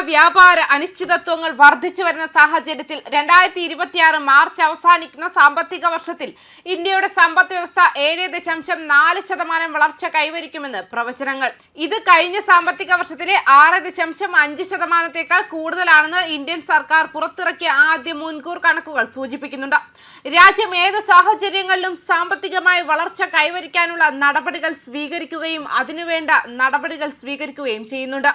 വ്യാപാര അനിശ്ചിതത്വങ്ങൾ വർദ്ധിച്ചു വരുന്ന സാഹചര്യത്തിൽ 2026 മാർച്ച് അവസാനിക്കുന്ന സാമ്പത്തിക വർഷത്തിൽ ഇന്ത്യയുടെ സമ്പദ് വ്യവസ്ഥ 7.4% വളർച്ച കൈവരിക്കുമെന്ന് പ്രവചനങ്ങൾ. ഇത് കഴിഞ്ഞ സാമ്പത്തിക വർഷത്തിലെ 6.5%-ത്തേക്കാൾ കൂടുതലാണെന്ന് ഇന്ത്യൻ സർക്കാർ പുറത്തിറക്കിയ ആദ്യ മുൻകൂർ കണക്കുകൾ സൂചിപ്പിക്കുന്നുണ്ട്. രാജ്യം ഏത് സാഹചര്യങ്ങളിലും സാമ്പത്തികമായി വളർച്ച കൈവരിക്കാനുള്ള നടപടികൾ സ്വീകരിക്കുകയും അതിനുവേണ്ട നടപടികൾ സ്വീകരിക്കുകയും ചെയ്യുന്നുണ്ട്.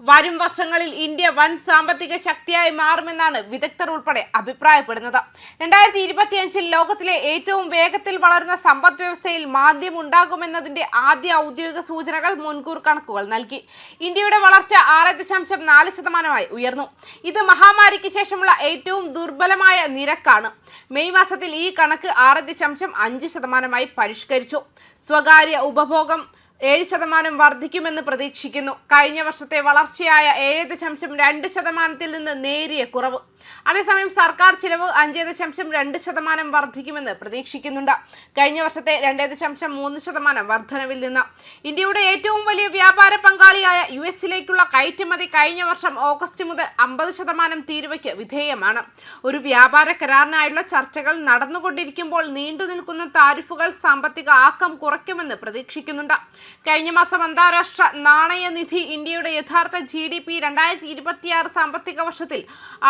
വരും വർഷങ്ങളിൽ ഇന്ത്യ വൻ സാമ്പത്തിക ശക്തിയായി മാറുമെന്നാണ് വിദഗ്ധർ ഉൾപ്പെടെ അഭിപ്രായപ്പെടുന്നത്. 2025 ലോകത്തിലെ ഏറ്റവും വേഗത്തിൽ വളരുന്ന സമ്പദ് വ്യവസ്ഥയിൽ മാന്ദ്യം ഉണ്ടാകുമെന്നതിന്റെ ആദ്യ ഔദ്യോഗിക സൂചനകൾ മുൻകൂർ കണക്കുകൾ നൽകി. ഇന്ത്യയുടെ വളർച്ച 6.4% ഉയർന്നു. ഇത് മഹാമാരിക്ക് ശേഷമുള്ള ഏറ്റവും ദുർബലമായ നിരക്കാണ്. മെയ് മാസത്തിൽ ഈ കണക്ക് 6.5% പരിഷ്കരിച്ചു. സ്വകാര്യ ഉപഭോഗം 7% വർദ്ധിക്കുമെന്ന് പ്രതീക്ഷിക്കുന്നു. കഴിഞ്ഞ വർഷത്തെ വളർച്ചയായ 7.2%-ൽ നിന്ന് നേരിയ കുറവ്. അതേസമയം സർക്കാർ ചിലവ് 5.2% വർദ്ധിക്കുമെന്ന് പ്രതീക്ഷിക്കുന്നുണ്ട്. കഴിഞ്ഞ വർഷത്തെ 2.3% വർധനവിൽ നിന്ന്. ഇന്ത്യയുടെ ഏറ്റവും വലിയ വ്യാപാര പങ്കാളിയായ US-ലേക്കുള്ള കയറ്റുമതി കഴിഞ്ഞ വർഷം ഓഗസ്റ്റ് മുതൽ 50% തീരുവയ്ക്ക് വിധേയമാണ്. ഒരു വ്യാപാര കരാറിനായുള്ള ചർച്ചകൾ നടന്നുകൊണ്ടിരിക്കുമ്പോൾ നീണ്ടുനിൽക്കുന്ന താരിഫുകൾ സാമ്പത്തിക ആക്കം കുറയ്ക്കുമെന്ന് പ്രതീക്ഷിക്കുന്നുണ്ട്. കഴിഞ്ഞ മാസം അന്താരാഷ്ട്ര നാണയനിധി ഇന്ത്യയുടെ യഥാർത്ഥ GDP 2026 സാമ്പത്തിക വർഷത്തിൽ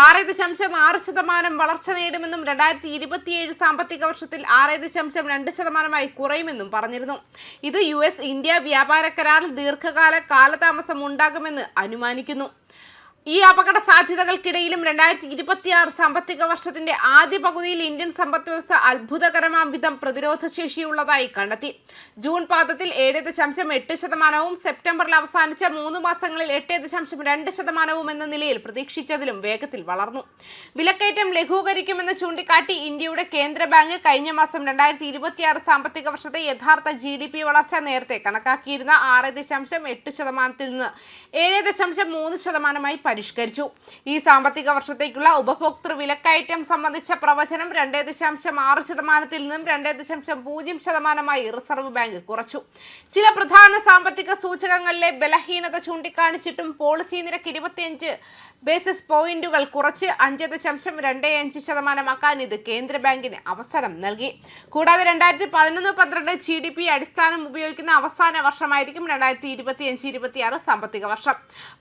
6.6% വളർച്ച നേടുമെന്നും 2027 സാമ്പത്തിക വർഷത്തിൽ 6.2% കുറയുമെന്നും പറഞ്ഞിരുന്നു. ഇത് US ഇന്ത്യ വ്യാപാര കരാറിൽ ദീർഘകാല കാലതാമസം ഉണ്ടാകുമെന്ന് അനുമാനിക്കുന്നു. ഈ അപകട സാധ്യതകൾക്കിടയിലും 2026 സാമ്പത്തിക വർഷത്തിന്റെ ആദ്യ പകുതിയിൽ ഇന്ത്യൻ സമ്പദ് വ്യവസ്ഥ അത്ഭുതകരമാം വിധം പ്രതിരോധ ശേഷിയുള്ളതായി കണ്ടെത്തി. ജൂൺ പാദത്തിൽ 7.8%-വും സെപ്റ്റംബറിൽ അവസാനിച്ച 3 മാസങ്ങളിൽ 8.2% എന്ന നിലയിൽ പ്രതീക്ഷിച്ചതിലും വേഗത്തിൽ വളർന്നു. വിലക്കയറ്റം ലഘൂകരിക്കുമെന്ന് ചൂണ്ടിക്കാട്ടി ഇന്ത്യയുടെ കേന്ദ്ര ബാങ്ക് കഴിഞ്ഞ മാസം 2026 സാമ്പത്തിക വർഷത്തെ യഥാർത്ഥ GDP വളർച്ച നേരത്തെ കണക്കാക്കിയിരുന്ന 6.8%-ൽ നിന്ന് 7.3%-മായി പരിഷ്കരിച്ചു. ഈ സാമ്പത്തിക വർഷത്തേക്കുള്ള ഉപഭോക്തൃ വിലക്കയറ്റം സംബന്ധിച്ച പ്രവചനം 2.6%-ൽ നിന്നും 2.0%-മായി റിസർവ് ബാങ്ക് കുറച്ചു. ചില പ്രധാന സാമ്പത്തിക സൂചകങ്ങളിലെ ബലഹീനത ചൂണ്ടിക്കാണിച്ചിട്ടും പോളിസി നിരക്ക് 25 ബേസിസ് പോയിന്റുകൾ കുറച്ച് 5.25%-ആക്കാൻ ഇത് കേന്ദ്ര ബാങ്കിന് അവസരം നൽകി. കൂടാതെ 2011-12 GDP അടിസ്ഥാനം ഉപയോഗിക്കുന്ന അവസാന വർഷമായിരിക്കും 2025-26 സാമ്പത്തിക വർഷം.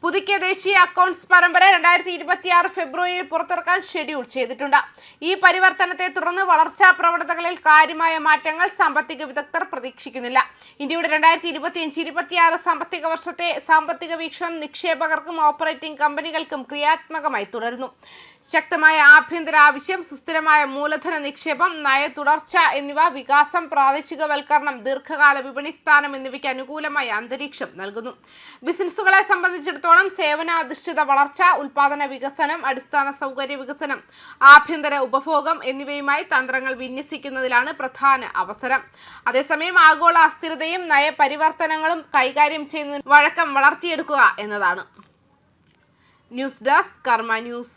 പുതുക്കിയ ദേശീയ അക്കൗണ്ട്സ് പരമ്പര 2026 ഫെബ്രുവരിയിൽ പുറത്തിറക്കാൻ ഷെഡ്യൂൾ ചെയ്തിട്ടുണ്ട്. ഈ പരിവർത്തനത്തെ തുടർന്ന് വളർച്ചാ പ്രവണതകളിൽ കാര്യമായ മാറ്റങ്ങൾ സാമ്പത്തിക വിദഗ്ധർ പ്രതീക്ഷിക്കുന്നില്ല. ഇന്ത്യയുടെ 2025-26 സാമ്പത്തിക വർഷത്തെ സാമ്പത്തിക വീക്ഷണം നിക്ഷേപകർക്കും ഓപ്പറേറ്റിംഗ് കമ്പനികൾക്കും ക്രിയാത്മകമായി തുടരുന്നു. ശക്തമായ ആഭ്യന്തര ആവശ്യം, സുസ്ഥിരമായ മൂലധന നിക്ഷേപം, നയ തുടർച്ച എന്നിവ വികാസം, പ്രാദേശികവൽക്കരണം, ദീർഘകാല വിപണി സ്ഥാനം എന്നിവയ്ക്ക് അനുകൂലമായ അന്തരീക്ഷം നൽകുന്നു. ബിസിനസ്സുകളെ സംബന്ധിച്ചിടത്തോളം സേവനാധിഷ്ഠിത വളർച്ച, ഉൽപാദന വികസനം, അടിസ്ഥാന സൗകര്യ വികസനം, ആഭ്യന്തര ഉപഭോഗം എന്നിവയുമായി തന്ത്രങ്ങൾ വിന്യസിക്കുന്നതിലാണ് പ്രധാന അവസരം. അതേസമയം ആഗോള അസ്ഥിരതയും നയപരിവർത്തനങ്ങളും കൈകാര്യം ചെയ്യുന്നതിന് വഴക്കം വളർത്തിയെടുക്കുക എന്നതാണ്. ന്യൂസ് ഡെസ്ക് കർമ്മ ന്യൂസ്.